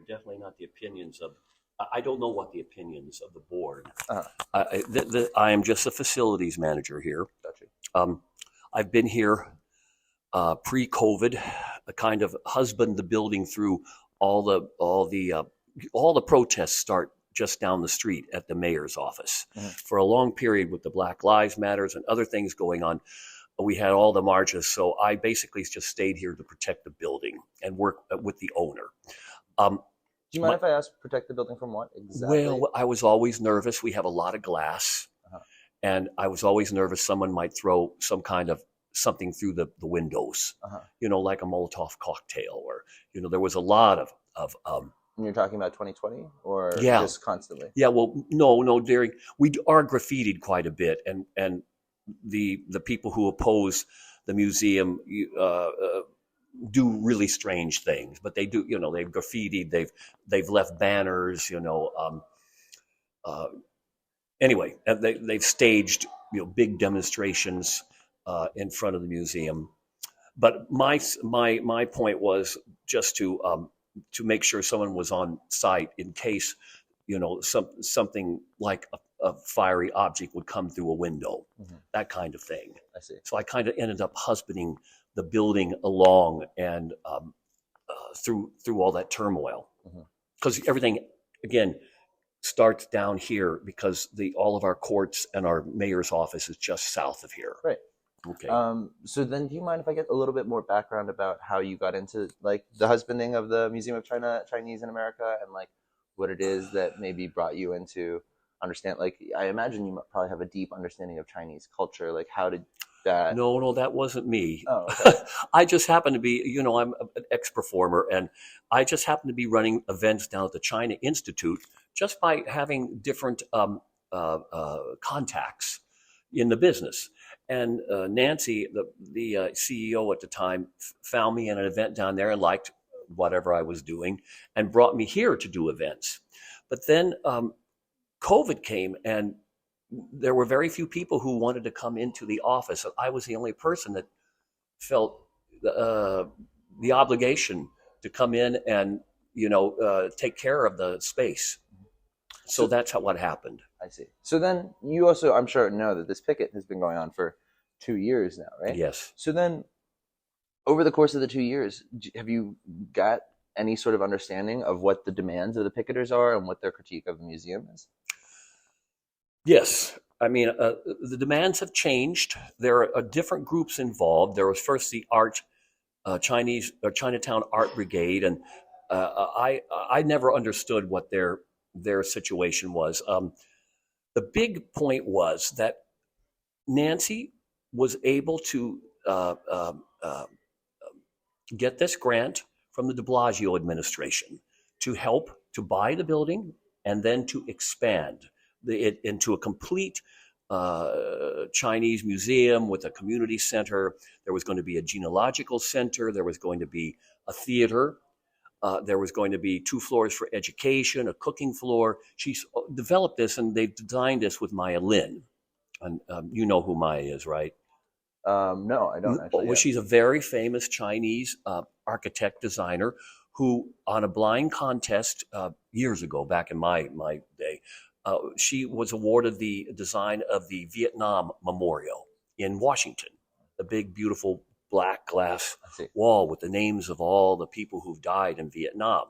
Definitely not the opinions of. I don't know what the opinions of the board. Uh-huh. I am just a facilities manager here. Gotcha. I've been here pre-COVID, kind of husband the building through all the protests start just down the street at the mayor's office. Mm-hmm. For a long period with the Black Lives Matters and other things going on, we had all the marches. So I basically just stayed here to protect the building and work with the owner. Do you mind if I ask, protect the building from what exactly? Well, I was always nervous. We have a lot of glass. Uh-huh. And I was always nervous someone might throw some kind of something through the windows, Uh-huh. Like a Molotov cocktail, or, there was a lot of And you're talking about 2020 or Yeah. just constantly? yeah, well, no, we are graffitied quite a bit. And the people who oppose the museum, do really strange things, but they do, they've graffitied, they've left banners, anyway, and they've staged, big demonstrations in front of the museum. But my point was just to make sure someone was on site in case, something like a fiery object would come through a window, Mm-hmm. that kind of thing. I see. So I kind of ended up husbanding the building along and through all that turmoil, because everything again starts down here because all of our courts and our mayor's office is just south of here. Right. Okay. So then, do you mind if I get a little bit more background about how you got into the husbanding of the Museum of Chinese in America, and what it is that maybe brought you into understand? I imagine you probably have a deep understanding of Chinese culture. How did that? No, that wasn't me. Oh, okay. I just happened to be, I'm an ex-performer, and I just happened to be running events down at the China Institute just by having different contacts in the business. And Nancy, the CEO at the time, found me in an event down there and liked whatever I was doing and brought me here to do events. But then COVID came, and there were very few people who wanted to come into the office. I was the only person that felt the obligation to come in and take care of the space. So that's what happened. I see. So then you also, I'm sure, know that this picket has been going on for 2 years now, right? Yes. So then, over the course of the 2 years, have you got any sort of understanding of what the demands of the picketers are and what their critique of the museum is? Yes. I mean, the demands have changed. There are different groups involved. There was first the Chinatown Art Brigade, and I never understood what their situation was. The big point was that Nancy was able to get this grant from the de Blasio administration to help to buy the building and then to expand it into a complete Chinese museum with a community center. There was going to be a genealogical center. There was going to be a theater. There was going to be 2 floors for education, a cooking floor. She's developed this, and they've designed this with Maya Lin. And you know who Maya is, right? No, I don't actually. Well, she's a very famous Chinese architect designer who, on a blind contest years ago, back in my day, she was awarded the design of the Vietnam Memorial in Washington, the big, beautiful black glass wall with the names of all the people who've died in Vietnam.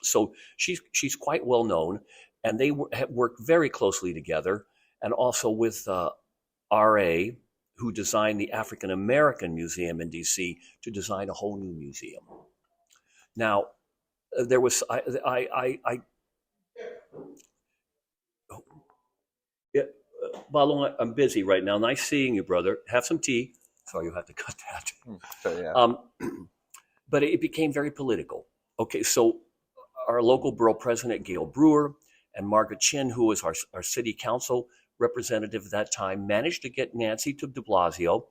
So she's quite well known, and they have worked very closely together, and also with R.A., who designed the African American Museum in D.C. to design a whole new museum. Now, there was Balong, I'm busy right now. Nice seeing you, brother. Have some tea. Sorry, you'll have to cut that. Sure, yeah. But it became very political. Okay, so our local borough president, Gail Brewer, and Margaret Chin, who was our city council representative at that time, managed to get Nancy to de Blasio.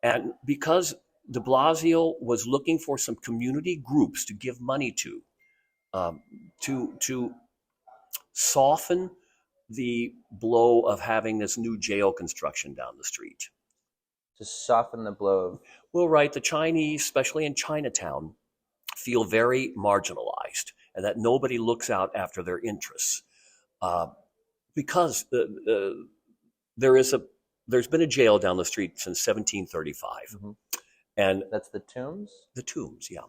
And because de Blasio was looking for some community groups to give money to soften the blow of having this new jail construction down the street. To soften the blow of Well, right, the Chinese, especially in Chinatown, feel very marginalized, and that nobody looks out after their interests, because there's been a jail down the street since 1735, and That's the Tombs? the tombs, yeah,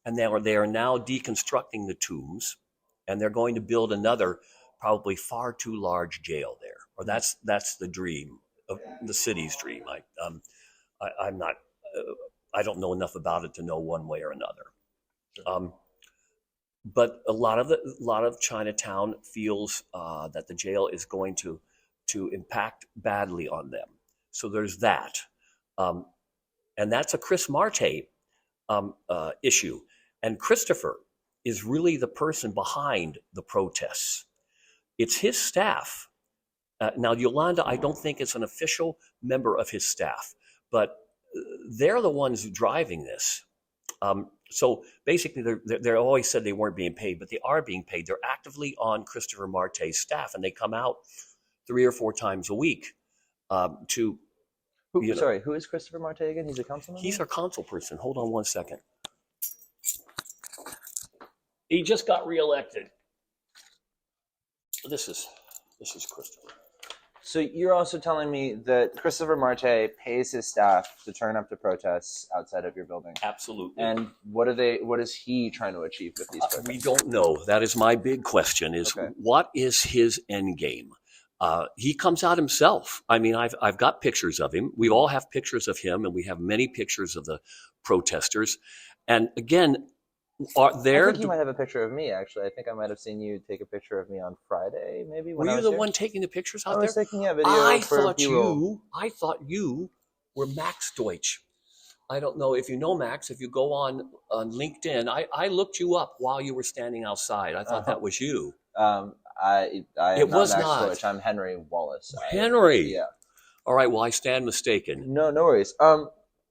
and they are now deconstructing the tombs, and they're going to build another, probably far too large jail there, or that's the dream of the city's dream. I'm not. I don't know enough about it to know one way or another. But a lot of Chinatown feels that the jail is going to impact badly on them. So there's that, and that's a Chris Marte issue. And Christopher is really the person behind the protests. It's his staff. Now, Yolanda, I don't think it's an official member of his staff, but they're the ones driving this. So basically, they're always said they weren't being paid, but they are being paid. They're actively on Christopher Marte's staff, and they come out 3 or 4 times a week to. Sorry, who is Christopher Marte again? He's a councilman? He's our council person. Hold on one second. He just got reelected. This is Christopher. So you're also telling me that Christopher Marte pays his staff to turn up to protests outside of your building? Absolutely. And what is he trying to achieve with these protests? We don't know. That is my big question, is what is his end game? He comes out himself. I mean, I've got pictures of him. We all have pictures of him, and we have many pictures of the protesters. And again, I think you might have a picture of me, actually. I think I might have seen you take a picture of me on Friday, maybe. Were you the one taking the pictures out there? I was taking a video I thought you were Max Deutsch. I don't know if you know Max. If you go on LinkedIn, I looked you up while you were standing outside. I thought that was you. I am not Max Deutsch. I'm Henry Wallace. Henry? Yeah. All right, well, I stand mistaken. No worries.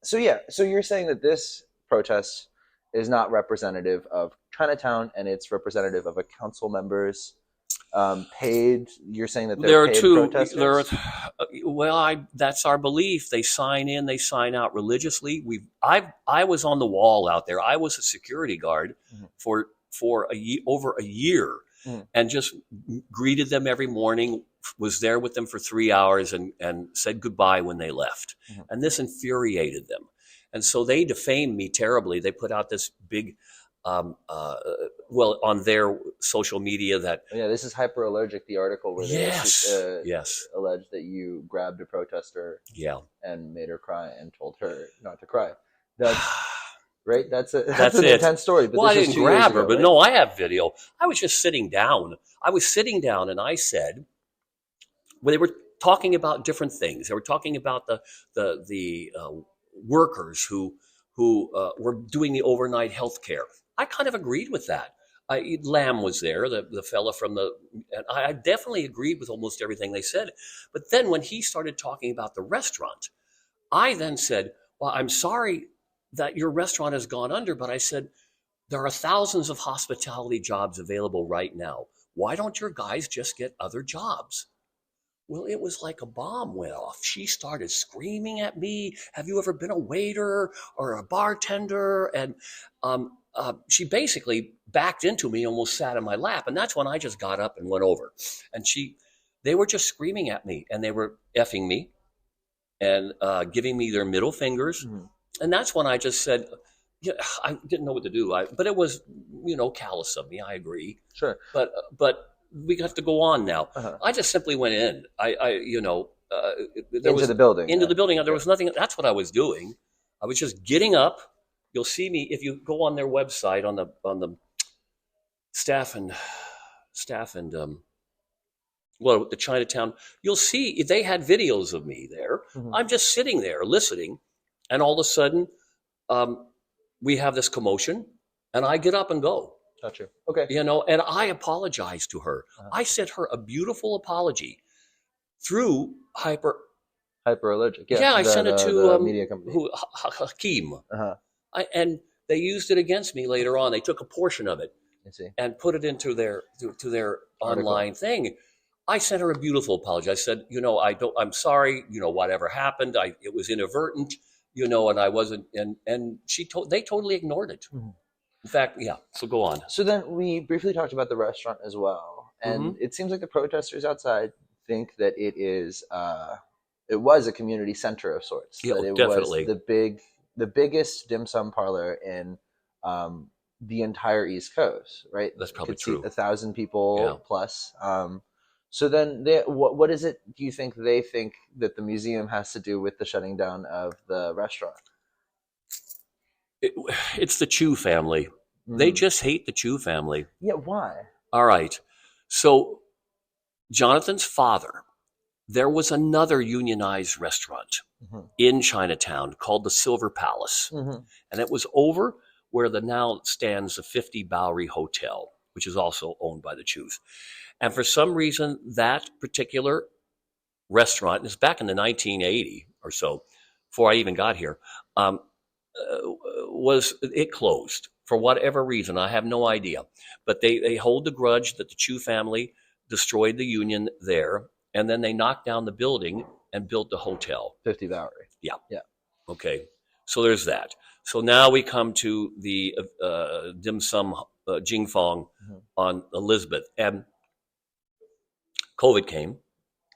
So you're saying that this protest is not representative of Chinatown, and it's representative of a council members paid. You're saying that there are paid two. Protesters? That's our belief. They sign in, they sign out religiously. I was on the wall out there. I was a security guard for over a year, and just greeted them every morning. Was there with them for 3 hours and said goodbye when they left. And this infuriated them. And so they defamed me terribly. They put out this big, on their social media that... Yeah, this is Hyperallergic, the article where they alleged that you grabbed a protester and made her cry and told her not to cry. That's right? That's an intense story. But I didn't grab her, but no, I have video. I was just sitting down. And I said... Well, they were talking about different things. They were talking about the workers who were doing the overnight health care. I kind of agreed with that. Lamb was there, the fella from and I definitely agreed with almost everything they said. But then when he started talking about the restaurant, I then said, well, I'm sorry that your restaurant has gone under, but I said, there are thousands of hospitality jobs available right now. Why don't your guys just get other jobs? Well, it was like a bomb went off. She started screaming at me. Have you ever been a waiter or a bartender? And she basically backed into me, almost sat in my lap. And that's when I just got up and went over. And they were just screaming at me, and they were effing me and giving me their middle fingers. And that's when I just said, yeah, I didn't know what to do. But it was, callous of me. I agree. Sure. But we have to go on now. I just simply went in. Into the building. Into the building. There was nothing. That's what I was doing. I was just getting up. You'll see me if you go on their website on the staff and the Chinatown. You'll see they had videos of me there. I'm just sitting there listening, and all of a sudden, we have this commotion, and I get up and go. Gotcha. Okay. And I apologized to her. I sent her a beautiful apology through Hyperallergic. Yeah, I sent it to the media company. Hakeem. And they used it against me later on. They took a portion of it and put it into their online thing. I sent her a beautiful apology. I said, I'm sorry, whatever happened. It was inadvertent. and I wasn't, and they totally ignored it. Mm-hmm. In fact, yeah. So go on. So then we briefly talked about the restaurant as well, and it seems like the protesters outside think that it was a community center of sorts. Yeah, that it definitely. was the biggest dim sum parlor in the entire East Coast, right? That's probably Could true. seat 1,000 people plus. So then, what is it? Do you think they think that the museum has to do with the shutting down of the restaurant? It's the Chu family. They just hate the Chu family. Yeah, why? All right. So Jonathan's father, there was another unionized restaurant in Chinatown called the Silver Palace. And it was over where now stands the 50 Bowery Hotel, which is also owned by the Chus. And for some reason, that particular restaurant, is back in the 1980 or so, before I even got here, it closed for whatever reason. I have no idea. But they hold the grudge that the Chu family destroyed the union there, and then they knocked down the building and built the hotel. 50 Bowery. Yeah. Yeah. Okay. So there's that. So now we come to the dim sum Jingfong on Elizabeth. And COVID came.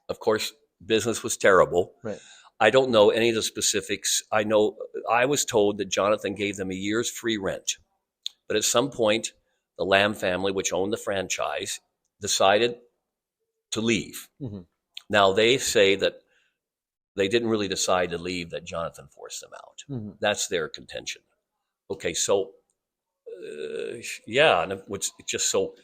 Of course, business was terrible. Right. I don't know any of the specifics. I know I was told that Jonathan gave them a year's free rent. But at some point, the Lam family, which owned the franchise, decided to leave. Now, they say that they didn't really decide to leave, that Jonathan forced them out. That's their contention. Okay, so, yeah, and it's just so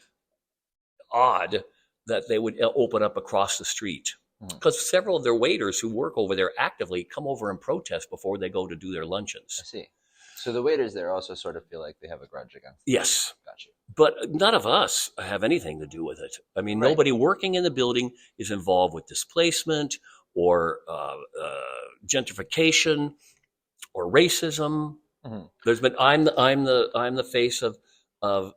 odd that they would open up across the street. Because several of their waiters who work over there actively come over and protest before they go to do their luncheons. I see. So the waiters there also sort of feel like they have a grudge against them. Yes. Gotcha. But none of us have anything to do with it. I mean, nobody working in the building is involved with displacement or gentrification or racism. There's been I'm the face of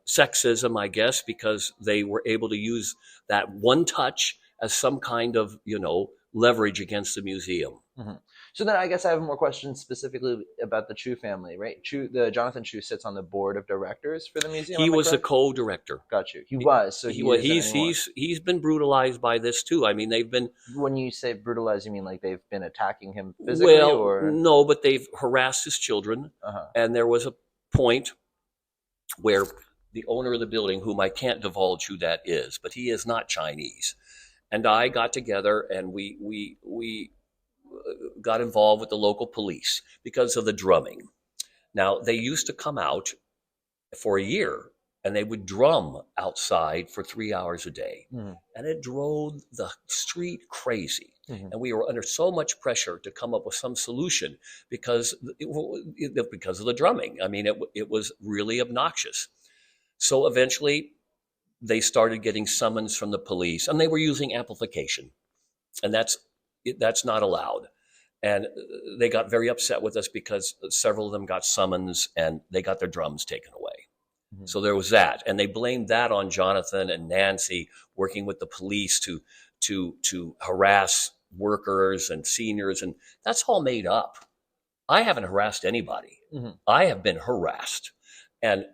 sexism, I guess, because they were able to use that one touch as some kind of leverage against the museum. So then I guess I have more questions specifically about the Chu family, right? Jonathan Chu sits on the board of directors for the museum. He was a co-director. Got you. He was. So he's been brutalized by this too. I mean, they've been. When you say brutalized, you mean like they've been attacking him physically, or no? But they've harassed his children, and there was a point where the owner of the building, whom I can't divulge who that is, but he is not Chinese, and I got together and we got involved with the local police because of the drumming. Now, they used to come out for a year and they would drum outside for 3 hours a day. And it drove the street crazy. And we were under so much pressure to come up with some solution because of the drumming. I mean, it was really obnoxious. So eventually they started getting summons from the police, and they were using amplification. And that's not allowed. And they got very upset with us because several of them got summons and they got their drums taken away. So there was that. And they blamed that on Jonathan and Nancy working with the police to harass workers and seniors. And that's all made up. I haven't harassed anybody. I have been harassed. And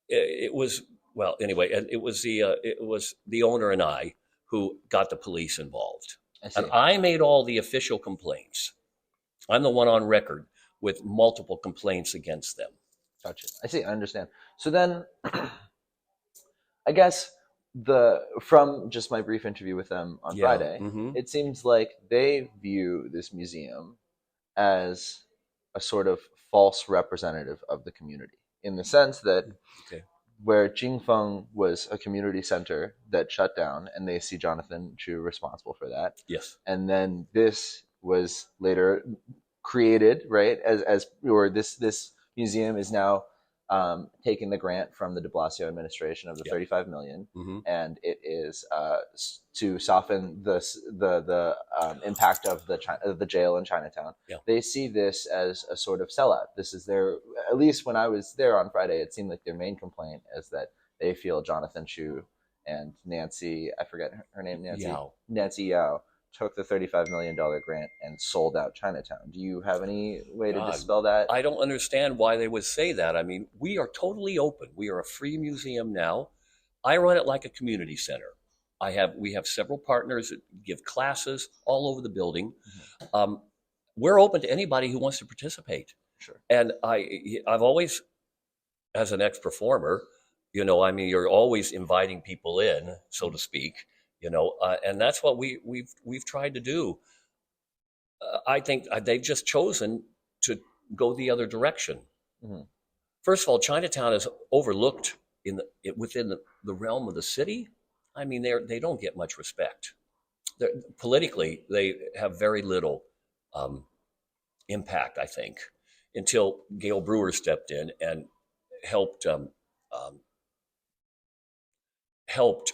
it was the owner and I who got the police involved. And I made all the official complaints. I'm the one on record with multiple complaints against them. Gotcha. I see. I understand. So then, I guess from just my brief interview with them on Friday, it seems like they view this museum as a sort of false representative of the community, in the sense that where Jingfeng was a community center that shut down, and they see Jonathan Chu responsible for that. Yes. And then this was later created, right? This museum is now taking the grant from the de Blasio administration of the $35 million, and it is to soften the impact of the jail in Chinatown. They see this as a sort of sellout. This is at least when I was there on Friday, it seemed like their main complaint is that they feel Jonathan Chu and Nancy, I forget her name, Nancy Yao, took the $35 million grant and sold out Chinatown. Do you have any way to God, dispel that? I don't understand why they would say that. I mean, we are totally open. We are a free museum now. I run it like a community center. We have several partners that give classes all over the building. We're open to anybody who wants to participate. Sure. And I've always, as an ex-performer, I mean, you're always inviting people in, so to speak, and that's what we've tried to do. I think they've just chosen to go the other direction. Mm-hmm. First of all, Chinatown is overlooked within the realm of the city. I mean, they don't get much respect. Politically, they have very little impact, I think, until Gail Brewer stepped in and helped help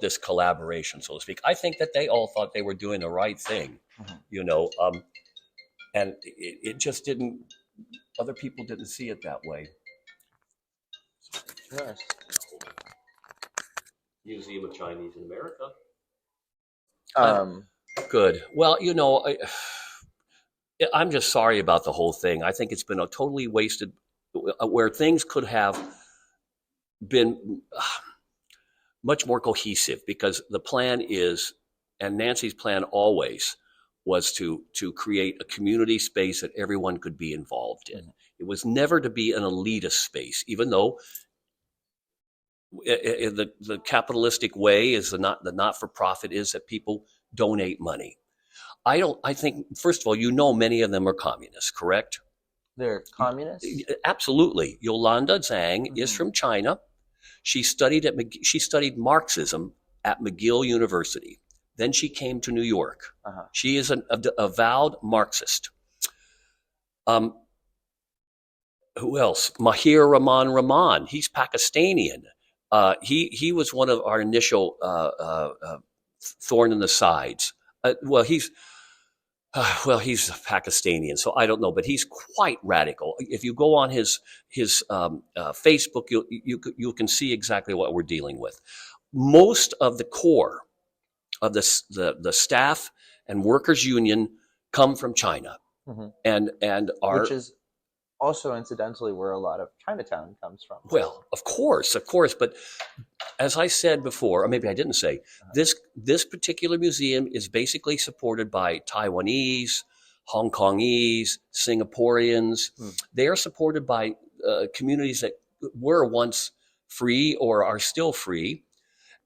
this collaboration, so to speak. I think that they all thought they were doing the right thing, and it just didn't. Other people didn't see it that way. Nice. Museum of Chinese in America. Good. Well, I'm just sorry about the whole thing. I think it's been a totally wasted, where things could have been much more cohesive, because the plan is, and Nancy's plan always was to create a community space that everyone could be involved in. It was never to be an elitist space, even though the capitalistic way is the not-for-profit is that people donate money. I think, first of all, many of them are communists, correct? They're communists? Absolutely. Yolanda Zhang is from China. She studied Marxism at McGill University. Then she came to New York. She is an avowed Marxist. Who else? Mahir Rahman. He's Pakistani. He was one of our initial thorn in the sides. He's Pakistani, so I don't know, but he's quite radical. If you go on his Facebook, you can see exactly what we're dealing with. Most of the core of the staff and workers union come from China, and are, which is also incidentally where a lot of Chinatown comes from. Well, of course, but as I said before, or maybe I didn't say, this particular museum is basically supported by Taiwanese, Hong Kongese, Singaporeans. They are supported by communities that were once free or are still free.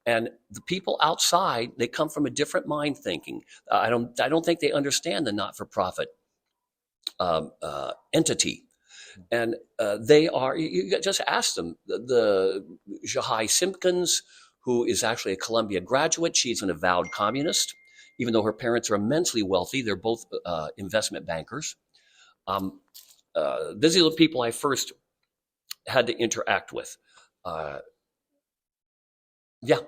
And the people outside, they come from a different mind thinking. I don't think they understand the not-for-profit entity. And they are, you just ask them, the Jahai Simpkins, who is actually a Columbia graduate. She's an avowed communist, even though her parents are immensely wealthy. They're both investment bankers. These are the people I first had to interact with. Yeah.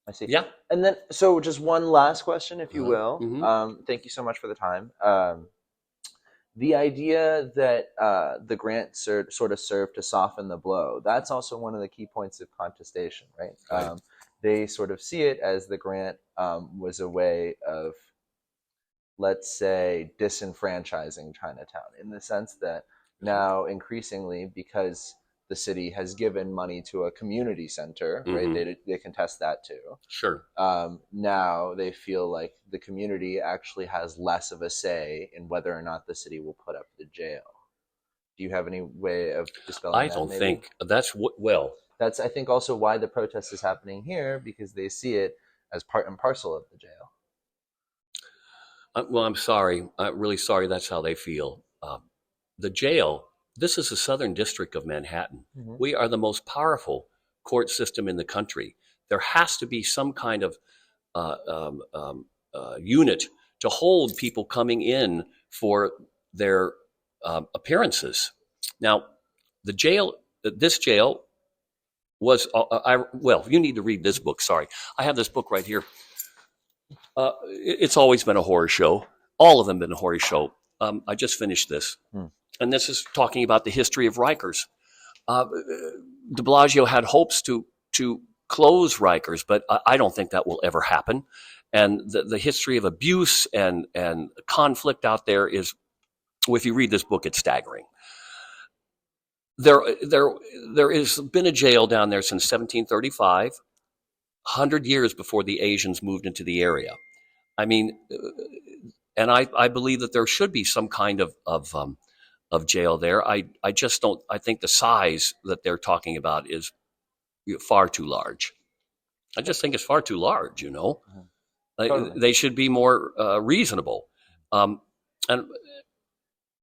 I see. Yeah. And then, so just one last question, if you will. Thank you so much for the time. The idea that the grant sort of served to soften the blow, that's also one of the key points of contestation, right? They sort of see it as the grant was a way of, let's say, disenfranchising Chinatown, in the sense that now increasingly, because the city has given money to a community center, right? They contest that too. Sure. Now they feel like the community actually has less of a say in whether or not the city will put up the jail. Do you have any way of dispelling that? I don't think that's That's, I think, also why the protest is happening here, because they see it as part and parcel of the jail. Well, I'm sorry. I'm really sorry that's how they feel. The jail, this is the Southern District of Manhattan. We are the most powerful court system in the country. There has to be some kind of unit to hold people coming in for their appearances. Now, this jail was, you need to read this book. Sorry. I have this book right here. It's always been a horror show. All of them been a horror show. I just finished this. And this is talking about the history of Rikers. De Blasio had hopes to close Rikers, but I don't think that will ever happen. And the history of abuse and conflict out there is, well, if you read this book, it's staggering. There has been a jail down there since 1735, 100 years before the Asians moved into the area. I mean, and I believe that there should be some kind of jail there. I just don't. I think the size that they're talking about is far too large. I just think it's far too large. Totally. They should be more reasonable. And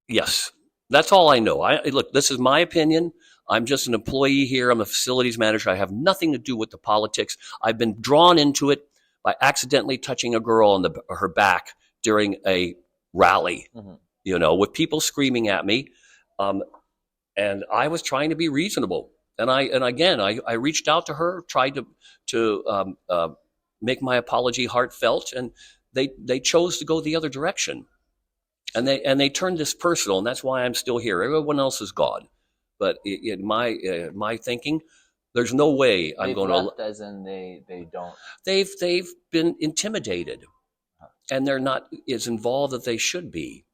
yes, that's all I know. Look, this is my opinion. I'm just an employee here. I'm a facilities manager. I have nothing to do with the politics. I've been drawn into it by accidentally touching a girl on her back during a rally, with people screaming at me. And I was trying to be reasonable. And I reached out to her, tried to make my apology heartfelt, and they chose to go the other direction. And they turned this personal, and that's why I'm still here. Everyone else is gone. But in my thinking, there's no way I'm going to. As in they don't. They've been intimidated, and they're not as involved as they should be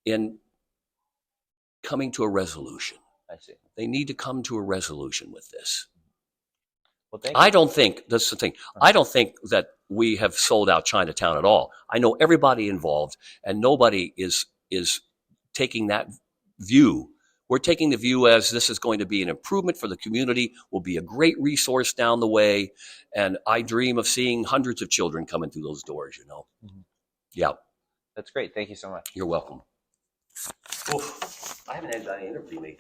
in coming to a resolution. I see. They need to come to a resolution with this. Well, thank you. I don't think that's the thing. I don't think that we have sold out Chinatown at all. I know everybody involved, and nobody is taking that view. We're taking the view as this is going to be an improvement for the community, will be a great resource down the way, and I dream of seeing hundreds of children coming through those doors, Yeah. That's great. Thank you so much. You're welcome. Oof. I haven't had anybody interview me.